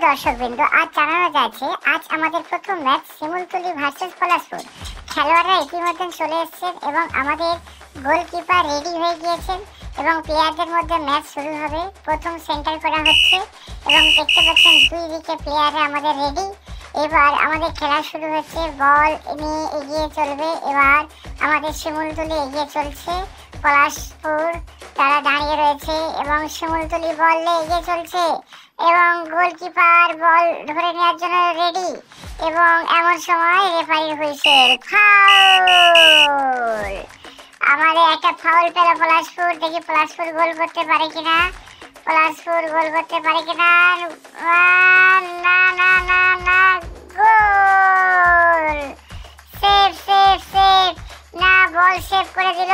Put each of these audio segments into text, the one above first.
দর্শকবৃন্দ, আজ জানানো যাচ্ছে আজ আমাদের প্রথম ম্যাচ শিমুলতলি ভার্সেস পলাশপুর। খেলোয়াড়রা ইতিমধ্যে চলে এসেছেন এবং আমাদের গোলকিপার রেডি হয়ে গিয়েছেন এবং প্লেয়ারদের মধ্যে ম্যাচ শুরু হবে। প্রথম সেন্টার করা হচ্ছে এবং দেখতে পাচ্ছেন দুই দিকে প্লেয়াররা আমাদের রেডি। এবার আমাদের খেলা শুরু হচ্ছে, বল নিয়ে এগিয়ে চলবে। এবার আমাদের শিমুলতলি এগিয়ে চলছে, পলাশপুর তারা দাঁড়িয়ে রয়েছে এবং শিমুলতলি বল নিয়ে এগিয়ে চলছে এবং গোলকিপার বল ধরে নেওয়ার জন্য রেডি। এবং এমন সময় রেফারির হুইসেল, ফাউল। আমাদের একটা ফাউল পেল পলাশপুর। দেখি পলাশপুর গোল করতে পারে কিনা, পলাশপুর গোল করতে পারে কিনা। না না না না, গোল! Save save save! না, বল সেভ করে দিল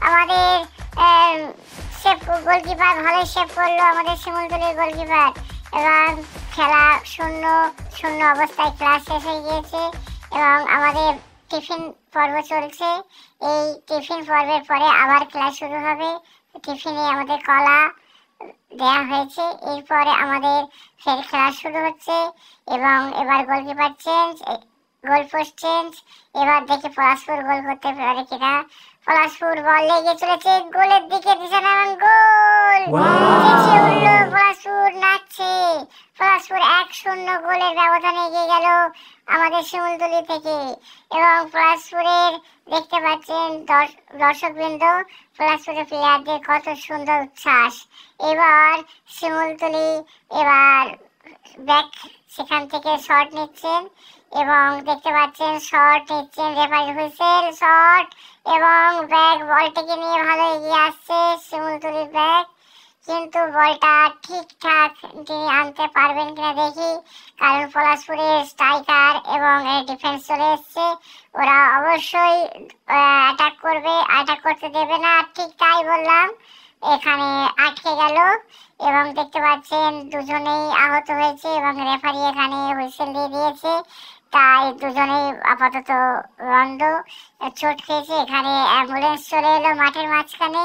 আমাদের গোলকিপার। ভালোই সেভ করলো আমাদের শিমুলতলির গোলকিপার। এবং খেলা 0-0 অবস্থায় খেলা শেষ হয়ে গিয়েছে এবং আমাদের টিফিন পর্ব চলছে। এই টিফিন পর্বের পরে আবার খেলা শুরু হবে। টিফিনে আমাদের কলা দেয়া হয়েছে, এরপরে আমাদের ফের খেলা শুরু হচ্ছে এবং এবার goalkeeper change, goal post change. এবার দেখি পলাশপুর গোল করতে পারে কিনা। পলাশপুর বল লেগে চলেছে গোলের দিকে, দিশা এবং গোল! পলাশপুর নাচছে। পলাশপুর 1-0 গোলের ব্যবধানে এগিয়ে গেল আমাদের শিমুলতলি থেকে। এবং পলাশপুরের দেখতে পাচ্ছেন দর্শকবৃন্দ, পলাশপুরের প্লেয়ারদের কত সুন্দর উচ্ছ্বাস। এবার শিমুলতলি এবার ব্যাক সেখান থেকে শট নিচ্ছেন এবং দেখতে পাচ্ছেন শট নিচ্ছেন, রেফারি হুইসেল, শট এবং ব্যাক বলটিকে নিয়ে ভালো এগিয়ে আসছে শিমুলতলির ব্যাক। কিন্তু বলটা ঠিকঠাক তিনি আনতে পারবেন কিনা দেখি, কারণ পলাশপুরের স্ট্রাইকার এবং ডিফেন্স চলে এসছে। ওরা অবশ্যই অ্যাটাক করবে, অ্যাটাক করতে দেবে না। ঠিক তাই বললাম, এখানে আটকে গেল এবং দেখতে পাচ্ছেন দুজনেই আহত হয়েছে এবং রেফারি এখানে হুইসেল দিয়ে দিয়েছে। তাই দুজনেই আপাতত বন্ধ, চোট খেয়েছে। এখানে অ্যাম্বুলেন্স চলে এলো মাঠের মাঝখানে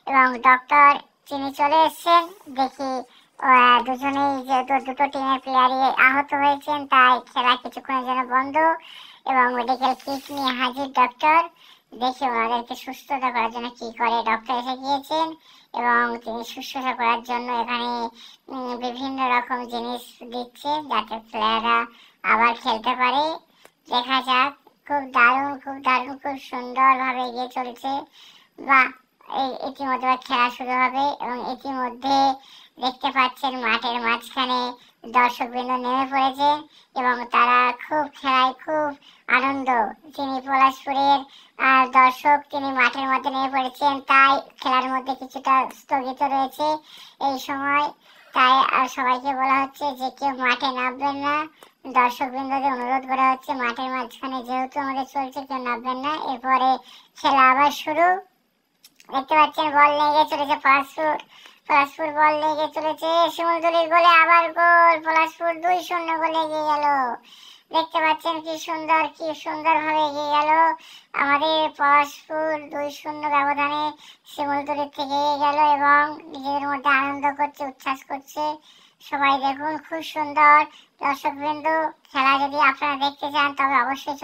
এবং ডক্টর তিনি চলে এসছেন। দেখি দুজনেই যেহেতু দুটো টিমের প্লেয়ারই আহত হয়েছেন, তাই খেলা কিছুক্ষণের জন্য বন্ধ এবং মেডিকেল কিট নিয়ে হাজির ডক্টর। দেখি ওনাদেরকে সুস্থতা করার জন্য কি করে। ডক্টর এসে গিয়েছেন এবং তিনি সুস্থতা করার জন্য এখানে বিভিন্ন রকম জিনিস দিচ্ছে যাতে প্লেয়াররা আবার খেলতে পারে। দেখা যাক, খুব দারুণ খুব দারুণ খুব সুন্দরভাবে এগিয়ে চলছে। বা ইতিমধ্যে খেলা শুরু হবে এবং ইতিমধ্যে দেখতে পাচ্ছেন মাঠের মাঝখানে দর্শকবৃন্দ নেমে পড়েছে এবং তারা খুব খেলায় খুব আনন্দ। যিনি পলাশপুরের দর্শক, তিনি মাঠের মধ্যে নেমে পড়েছেন, তাই খেলার মধ্যে কিছুটা স্থগিত রয়েছে এই সময়। তাই সবাইকে বলা হচ্ছে যে কেউ মাঠে নামবেন না। দর্শকবৃন্দদের অনুরোধ করা হচ্ছে মাঠের মাঝখানে যেহেতু আমাদের চলছে, কেউ নামবেন না। এরপরে খেলা আবার শুরু। দেখতে পাচ্ছেন বল লেগে চলেছে পলাশপুর বল লেগে চলেছে শিমুলতলির গোলে, আবার গোল। পলাশপুর 2-0 গোলে এগিয়ে গেল। দেখতে পাচ্ছেন কি সুন্দর ভাবে এগিয়ে গেল আমাদের পলাশপুর। 2-0 ব্যবধানে শিমুলতলির থেকে এগিয়ে গেল এবং নিজেদের মধ্যে আনন্দ করছে, উচ্ছ্বাস করছে সবাই। দেখুন খুব সুন্দর। দর্শকবৃন্দ, খেলা যদি আপনারা দেখতে চান তবে অবশ্যই চলে